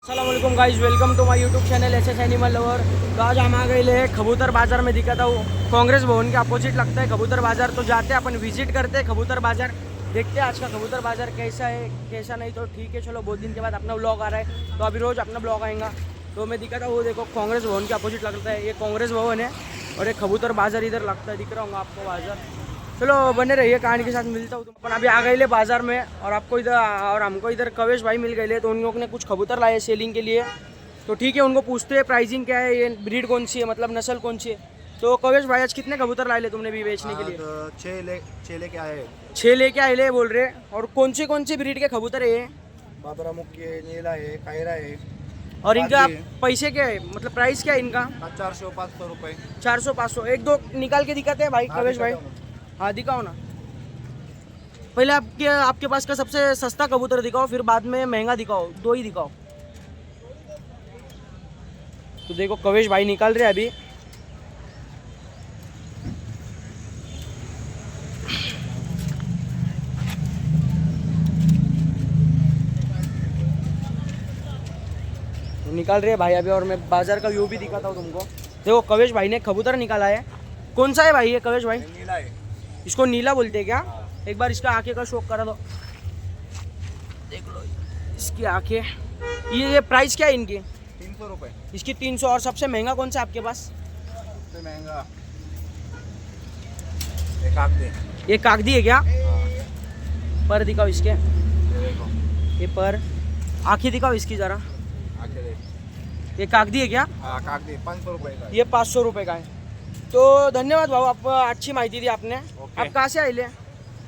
अस्सलामुअलैकुम guys, welcome to my YouTube channel SS animal lover. तो आज हम आ गए कबूतर बाज़ार में। दिखाता हूँ, कांग्रेस भवन के अपोजिट लगता है कबूतर बाज़ार। तो जाते हैं अपन, विजिट करते हैं कबूतर बाज़ार, देखते हैं आज का कबूतर बाज़ार कैसा है कैसा नहीं। तो ठीक है, चलो बहुत दिन के बाद अपना ब्लॉग आ रहा है, तो अभी रोज़ अपना ब्लॉग आएगा। तो मैं दिखाता हूँ, देखो कांग्रेस भवन के अपोजिट लगता है, ये कांग्रेस भवन है और एक कबूतर बाज़ार इधर लगता है, दिख रहा होगा आपको बाज़ार। चलो बने रहिए, कहानी के साथ मिलता हूँ। अपन अभी आ गए बाज़ार में और आपको इधर और हमको इधर कवेश भाई मिल गए, तो उन लोगों ने कुछ कबूतर लाए सेलिंग के लिए। तो ठीक है, उनको पूछते हैं प्राइसिंग क्या है, ये ब्रीड कौन सी है, मतलब नस्ल कौन सी है। तो कवेश भाई आज कितने कबूतर लाए ले तुमने भी बेचने के लिए? तो छः लेके आए। 6 लेके आए ले बोल रहे। और कौन सी ब्रीड के कबूतर है ये? बाबरामुखी है, नीला है, कायरा है। और इनका पैसे क्या है, मतलब प्राइस क्या है इनका? 400-500 रुपये। 400-500। एक दो निकाल के दिखाते हैं भाई कवेश भाई। हाँ दिखाओ ना, पहले आपके पास का सबसे सस्ता कबूतर दिखाओ, फिर बाद में महंगा दिखाओ, दो ही दिखाओ। तो देखो कवेश भाई निकाल रहे अभी। निकाल रहे भाई अभी, और मैं बाजार का व्यू भी दिखाता हूँ तुमको। देखो कवेश भाई ने कबूतर निकाला है। कौन सा है भाई ये कवेश भाई? नीला है। इसको नीला बोलते हैं क्या? एक बार इसका आंखें का शौक करा दो, देख लो इसकी आंखें। ये प्राइस क्या है इनकी? 300 रुपये। इसकी 300। और सबसे महंगा कौन सा आपके पास? सबसे महंगा एक कागदी। ये कागदी है क्या? पर दिखाओ इसके, ये देखो, ये पर आंखें दिखाओ इसकी ज़रा। आके देख। ये कागदी है क्या? हाँ कागदी 500 रुपये का है। ये 500 रुपये का है। तो धन्यवाद भाऊ, आप अच्छी माहिती दी आपने। आप कहाँ से आए ले?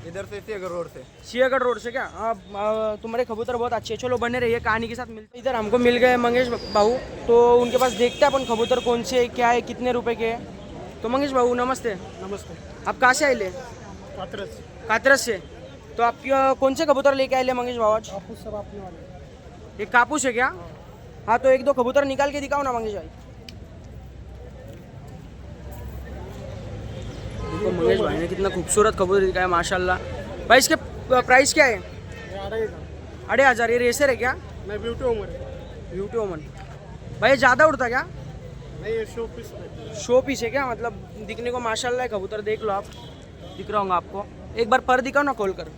इधर से सियागढ़ रोड से। सियागढ़ रोड से क्या? आप तुम्हारे कबूतर बहुत अच्छे हैं। चलो बने रहिए, कहानी के साथ मिलते। इधर हमको मिल गए मंगेश भाऊ, तो उनके पास देखते हैं अपन कबूतर कौन से क्या है, कितने रुपए के हैं। तो मंगेश भाऊ नमस्ते। नमस्ते। आप कहाँ से आए ले? कातरस से। तो आप कौन से कबूतर लेके आए ले मंगेश भाऊ आज? सब अपने वाले। ये कापूस है क्या? हाँ, तो एक दो कबूतर निकाल के दिखाओ ना मंगेश भाई। देखो मंगेश भाई ने कितना खूबसूरत कबूतर दिखाया माशाल्लाह। भाई इसके प्राइस क्या है? 2,500। ये रेसर है क्या? मैं ब्यूटी ब्यूटी भाई ये ज़्यादा उड़ता क्या? नहीं, ये शो पीस है क्या? मतलब दिखने को माशाल्लाह है कबूतर, देख लो आप, दिख रहा होगा आपको। एक बार पर दिखाओ ना खोल कर।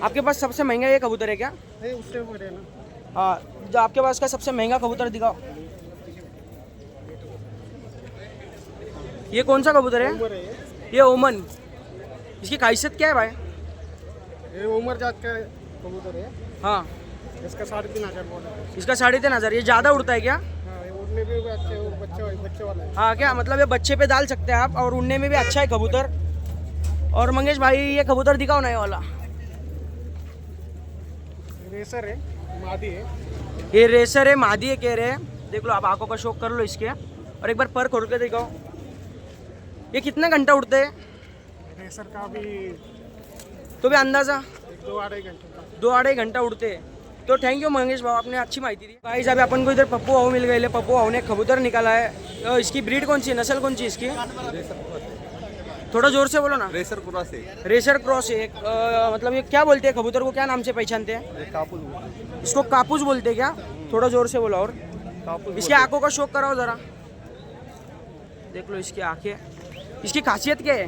आपके पास सबसे महंगा ये कबूतर है क्या? नहीं, उससे बड़े ना। हाँ, जो आपके पास का सबसे महंगा कबूतर दिखाओ। ये कौन सा कबूतर है? ये ओमन। इसकी खासियत क्या है भाई? ये उमर जात का कबूतर है। हाँ, इसका 3,500 बोला। इसका 3,500। ये ज़्यादा उड़ता है क्या? हाँ, ये उड़ने भी अच्छे और बच्चे वाला है। हाँ क्या मतलब, ये बच्चे पे डाल सकते हैं आप, और उड़ने में भी अच्छा है कबूतर। और मंगेश भाई ये कबूतर दिखाओ ना, ये वाला। रेसर है, मादी है। ये रेसर है, मादी है कह रहे हैं। देख लो आप, आंखों का शौक कर लो इसके। और एक बार पर खोल के दिखाओ। ये कितना घंटा उड़ते हैं? रेसर का भी तो भी अंदाज़ा 2-2.5 घंटे का। 2-2.5 घंटा उड़ते हैं। तो थैंक यू मंगेश भाव, आपने अच्छी माहिती दी। गाइस अभी अपन को इधर पप्पू भाव मिल गए। पप्पू भाव ने कबूतर निकाला है। इसकी ब्रीड कौन सी है, नस्ल कौन सी है इसकी? थोड़ा जोर से बोलो ना। रेसर क्रॉस है। रेसर क्रॉस है। मतलब ये क्या बोलते हैं कबूतर को, क्या नाम से पहचानते हैं? कापूस। इसको कापूस बोलते हैं क्या? थोड़ा जोर से बोलो। और कापूस। इसकी आंखों का शौक कराओ ज़रा, देख लो इसकी आंखें। इसकी खासियत क्या है?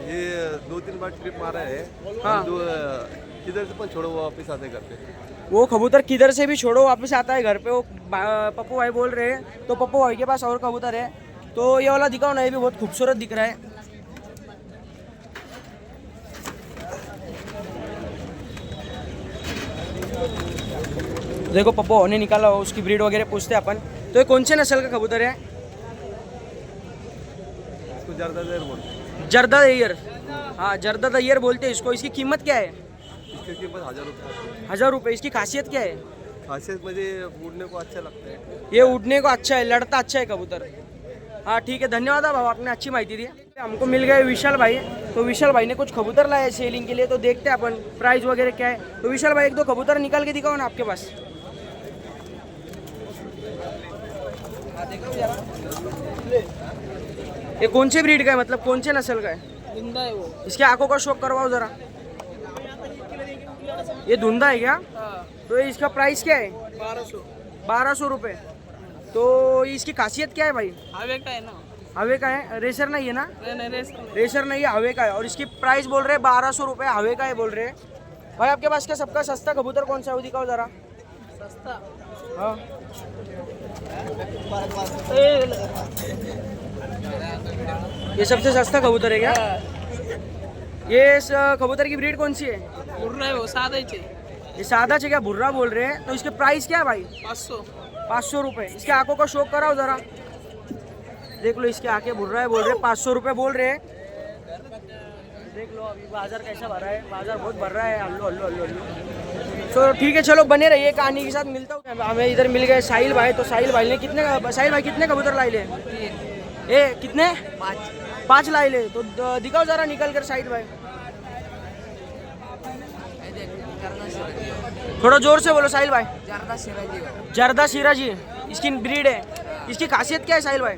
ये 2-3 बार ट्रिप मारा है। हाँ। किधर से पण छोड़ो वो वापस आते घर पे। वो कबूतर किधर से भी छोड़ो वापस आता है घर पे। वो पप्पू भाई बोल रहे हैं। तो पप्पू भाई के पास और कबूतर है, तो ये वाला दिखाओ ना, ये भी बहुत खूबसूरत दिख रहा है। देखो पप्पू भाई ने निकाला, उसकी ब्रीड वगैरह पूछते हैं अपन। तो ये कौन से नस्ल का कबूतर है? इसको जर्दा देर बोलते हैं। जर्दा ईयर। हाँ, जर्दा ईयर बोलते हैं इसको। इसकी कीमत क्या है? इसकी कीमत 1,000 रुपये। 1,000 रुपये। इसकी खासियत क्या है? खासियत मुझे उड़ने को अच्छा लगता है। ये उड़ने को अच्छा है, लड़ता अच्छा है कबूतर। हाँ ठीक है, धन्यवाद भाव, आपने अच्छी माहिती दी। हमको मिल गए विशाल भाई। तो विशाल भाई ने कुछ कबूतर लाए सेलिंग के लिए, तो देखते हैं अपन प्राइस वगैरह क्या है। तो विशाल भाई एक दो कबूतर निकाल के दिखाओ ना आपके पास। ये कौन से ब्रीड का है, मतलब कौन से नस्ल का है? जिंदा है वो। इसके आंखों का शौक करवाओ जरा। ये धुंधा है क्या? हाँ, तो इसका प्राइस क्या है? 1200। 1200 रुपये। तो इसकी खासियत क्या है भाई? हवे का है ना? हवे का है, रेसर नहीं है ना? नहीं रेस का नहीं। रेसर नहीं है, हवे का है। और इसकी प्राइस बोल रहे 1200 रुपये, हवे का है बोल रहे। भाई आपके पास क्या सबका सस्ता कबूतर कौन सा है वो दिखाओ जरा। सस्ता। हाँ ये सबसे सस्ता कबूतर है क्या? ये इस कबूतर की ब्रीड कौन सी है? मुर्रा है वो, सादा ही ये सादा है क्या? भुर्रा बोल रहे हैं। तो इसके प्राइस क्या है भाई? 500। 500 रुपये। इसके आंखों का शौक कराओ जरा, देख लो इसके आंखें भुर्रा है बोल रहे, 500 रुपये बोल रहे। देख लो अभी बाजार कैसा भरा है, बाजार बहुत भर रहा है। अल्लो अल्लो अल्लो अल्लो। तो ठीक है चलो बने रहिए, कहानी के साथ मिलता हूँ। हमें इधर मिल गए साहिल भाई। तो साहिल भाई ने कितने कबूतर लाई ले? ए कितने? 5 लाई ले। तो दिखाओ जरा निकल कर साहिल भाई, थोड़ा जोर से बोलो साहिल भाई। जर्दा सिराजी इसकी ब्रीड है। इसकी खासियत क्या है साहिल भाई?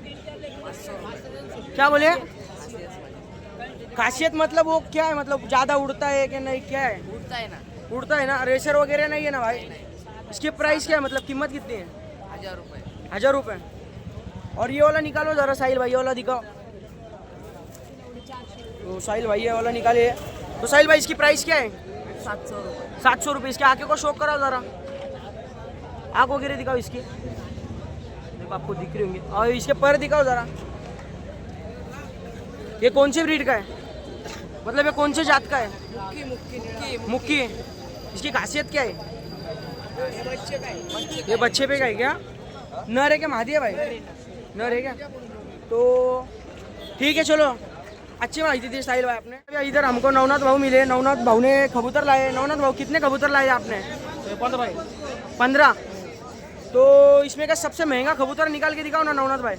क्या बोले? खासियत मतलब वो क्या है? मतलब ज्यादा उड़ता है कि नहीं, क्या है? उड़ता है ना? रेसर वगैरह नहीं है ना भाई? इसकी प्राइस क्या है, मतलब कीमत कितनी है? 1000 रुपये। और ये वाला निकालो जरा साहिल भाई, ये वाला दिखाओ। तो साहिल भाई ये वाला निकाले। तो साहिल भाई इसकी प्राइस क्या है? 700 रुपये। इसके आंखें को शौक कराओ जरा, आँख वगैरह दिखाओ इसकी, देखो आपको दिख रही होंगी। और इसके पर दिखाओ जरा। ये कौन से ब्रीड का है, मतलब ये कौन से जात का है? मुक्की। इसकी खासियत क्या है? ये बच्चे पे का है क्या? नर है क्या मादी है भाई? नर है क्या? तो ठीक है चलो, अच्छी माहिती दी साहिल भाई आपने। अभी इधर हमको नवनाथ भाऊ मिले। नवनाथ भाऊ ने कबूतर लाए। नवनाथ भाऊ कितने कबूतर लाए आपने? 15। तो इसमें का सबसे महंगा कबूतर निकाल के दिखाओ ना नवनाथ भाई।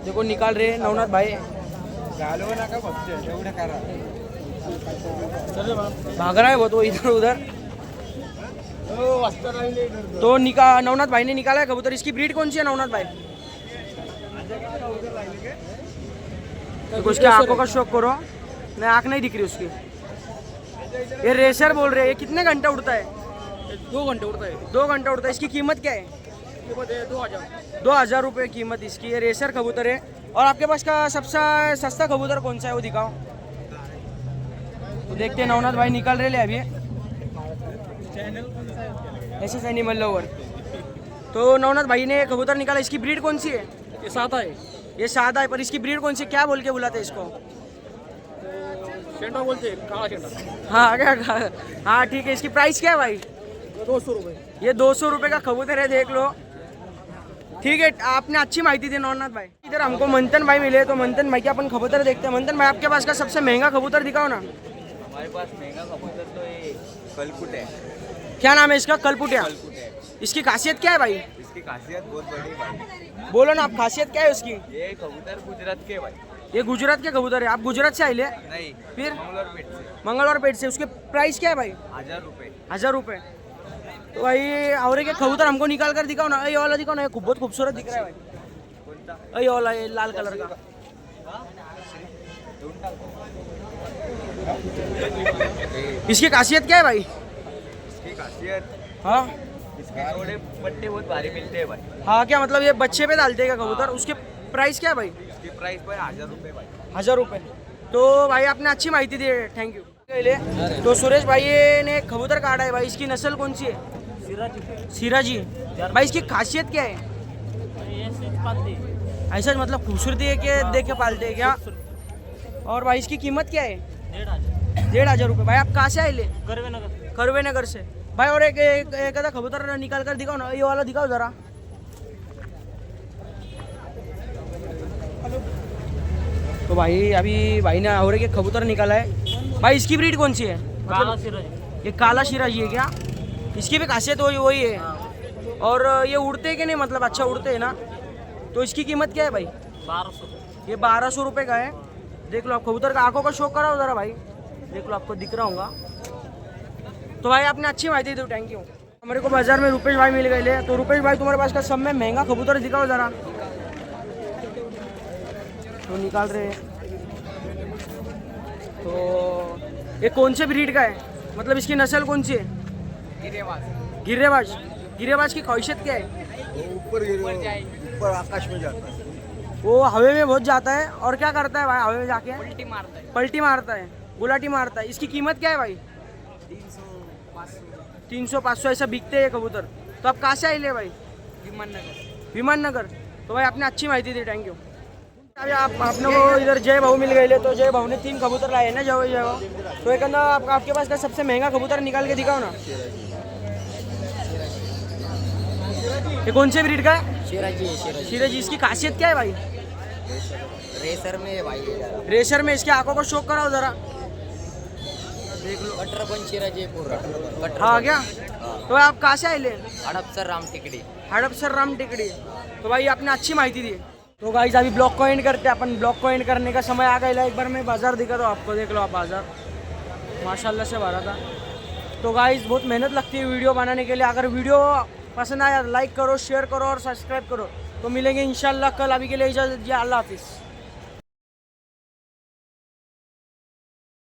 देखो निकाल रहे नवनाथ भाई, भाग रहा है वो तो इधर उधर। तो नवनाथ भाई ने निकाला है कबूतर। इसकी ब्रीड कौन सी है नवनाथ भाई? देखो उसकी आंखों का शौक करो, नहीं आंख नहीं दिख रही उसकी। ये रेसर बोल रहे हैं। ये कितने घंटे उड़ता है? 2 घंटे उड़ता है। 2 घंटे उड़ता है। इसकी कीमत क्या है? 2000। 2000 रुपये कीमत इसकी। ये रेसर कबूतर है। और आपके पास का सबसे सस्ता कबूतर कौन सा है वो दिखाओ। तो देखते हैं नवनाथ भाई निकाल रहे ले अभी एसएस एनिमल लवर। तो नवनाथ भाई ने कबूतर निकाला। इसकी ब्रीड कौन सी है? ये सादा है। ये सादा है, पर इसकी ब्रीड कौन सी, क्या बोल के बुलाते हैं इसको? शेंडा बोलते हैं, काला शेंडा। हाँ क्या? हाँ ठीक है। इसकी प्राइस क्या है भाई? 200 रुपये। ये 200 रुपये का कबूतर है, देख लो। ठीक है, आपने अच्छी माहिती दी नवनाथ भाई। इधर हमको मंथन भाई मिले। तो मंथन भाई के अपन कबूतर देखते हैं। मंथन भाई आपके पास का सबसे महंगा कबूतर दिखाओ ना। हमारे पास महंगा कबूतर तो ये कलकुट है। क्या नाम है इसका? कलपुटिया। कलकुट है। इसकी खासियत क्या है भाई? इसकी खासियत बहुत बड़ी है भाई। बोलो ना आप, खासियत क्या है उसकी? ये कबूतर गुजरात के भाई। ये गुजरात के कबूतर है। आप गुजरात से आए ले? नहीं, फिर? मंगलोर पेट से। मंगलवार पेट से। उसके प्राइस क्या है भाई? 1000 रुपये। 1000 रुपये। तो भाई और एक कबूतर हमको निकाल कर दिखाओ ना। ये वाला दिखाओ ना, ये बहुत खूबसूरत दिख रहा है भाई। कोणता? ये वाला, ये लाल कलर का। इसकी खासियत क्या है भाई? इसकी खासियत, हाँ इसके थोड़े पट्टे बहुत भारी मिलते हैं भाई। हाँ क्या मतलब ये बच्चे पे डालते हैं क्या कबूतर? उसके प्राइस क्या है भाई? इसकी प्राइस पर 1000 रुपये भाई। 1000 रुपये। तो भाई आपने अच्छी माहिती दी है, थैंक यू। तो सुरेश भाई ने कबूतर काटा है भाई। इसकी नस्ल कौन सी है? सिराजी। भाई इसकी खासियत क्या है? ऐसा मतलब खूबसूरती है कि देख के पालते हैं क्या? और भाई इसकी कीमत क्या है? 1500 रुपये। भाई आप कहाँ से आए ले? करवे नगर से। भाई और एक आधा कबूतर निकाल कर दिखाओ ना। ये वाला दिखाओ जरा। तो भाई अभी भाई ने और एक कबूतर निकाला है। भाई इसकी ब्रीड कौन सी है? काला सिराजी। ये काला शिराजी है क्या? इसकी भी खासियत वही है। और ये उड़ते हैं कि नहीं, मतलब अच्छा उड़ते हैं ना? तो इसकी कीमत क्या है भाई? 1200। ये 1200 रुपये का है। देख लो आप, कबूतर का आंखों का शौक कराओ जरा भाई, देख लो आपको दिख रहा होगा। तो भाई आपने अच्छी माहिती दी, थैंक यू। हमारे को बाजार में रुपेश भाई मिल गए। तो रुपेश भाई तुम्हारे पास का सब में महंगा कबूतर दिखाओ जरा। तो निकाल रहे हैं। तो ये कौन से ब्रीड का है, मतलब इसकी नस्ल कौन सी है? गिरेबाज। गिरेबाज की ख्वाहिशत क्या है? ऊपर आकाश में जाता है। वो हवे में बहुत जाता है और क्या करता है भाई हवे में जाके? पलटी मारता है, गुलाटी मारता है। इसकी कीमत क्या है भाई? 300-500 ऐसा बिकते हैं कबूतर। तो आप कहाँ से आए ले भाई? विमान नगर। तो भाई आपने अच्छी माहिती दी, थैंक यू। अभी आपने को इधर जय भाऊ मिल गए, तो जय भाऊ ने 3 कबूतर लाए ना जय भाऊ। तो एक अंदर आपके पास का सबसे महंगा कबूतर निकाल के दिखाओ ना। ये कौन से ब्रीड का है? शिराजी। इसकी खासियत क्या है भाई? रेसर में है भाई ये ज़रा। रेशर में। इसके आंखों को शौक कराओ जरा, देख लो। कटर पण शिराजी पूरा कटर हाँ क्या? तो भाई आप कहाँ से आए ले? हडपसर राम टिकडी। हड़पसर राम टेकड़ी। तो भाई आपने अच्छी माहिती दी। तो गाइस अभी ब्लॉग को एंड करते हैं अपन। ब्लॉग को एंड करने का समय आ गया। एक बार मैं बाजार दिखा दो आपको, देख लो आप बाजार माशाल्लाह से भरा था। तो गाइस बहुत मेहनत लगती है वीडियो बनाने के लिए। अगर वीडियो पसंद आया लाइक करो, शेयर करो और सब्सक्राइब करो। तो मिलेंगे इंशाल्लाह कल। अभी के लिए इजाज़त दीजिए, अल्लाह हाफिज़।